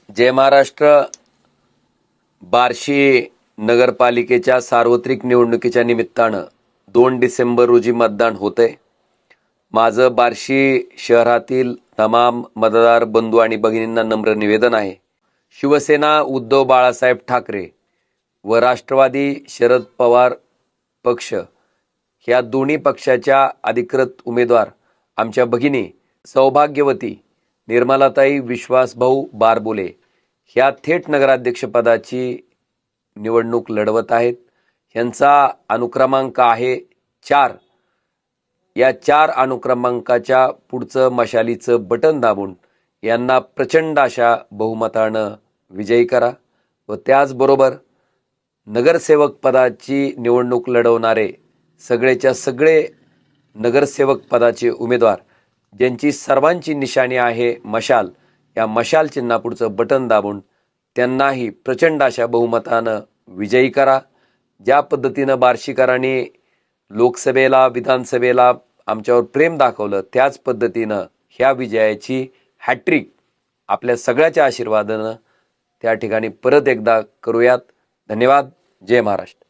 जय महाराष्ट्र. बार्शी नगरपालिकेच्या सार्वत्रिक निवडणुकीच्या निमित्तानं 2 डिसेंबर रोजी मतदान होतंय. माझं बार्शी शहरातील तमाम मतदार बंधू आणि भगिनींना नम्र निवेदन आहे. शिवसेना उद्धव बाळासाहेब ठाकरे व राष्ट्रवादी शरद पवार पक्ष ह्या दोन्ही पक्षाच्या अधिकृत उमेदवार आमच्या भगिनी सौभाग्यवती निर्मलाताई विश्वासभाऊ बारबोले ह्या थेट नगराध्यक्षपदाची निवडणूक लढवत आहेत. ह्यांचा अनुक्रमांक आहे 4. या 4 अनुक्रमांकाच्या पुढचं मशालीचं बटन दाबून यांना प्रचंड अशा बहुमतानं विजयी करा व त्याचबरोबर नगरसेवक पदाची निवडणूक लढवणारे सगळेच्या सगळे नगरसेवक पदाचे उमेदवार ज्यांची सर्वांची निशाणी आहे मशाल, या मशाल चिन्हापुढचं बटन दाबून त्यांनाही प्रचंड अशा बहुमतानं विजयी करा. ज्या पद्धतीनं बार्शीकरांनी लोकसभेला विधानसभेला आमच्यावर प्रेम दाखवलं त्याच पद्धतीनं ह्या विजयाची हॅट्रिक आपल्या सगळ्याच्या आशीर्वादानं त्या ठिकाणी परत एकदा करूयात. धन्यवाद. जय महाराष्ट्र.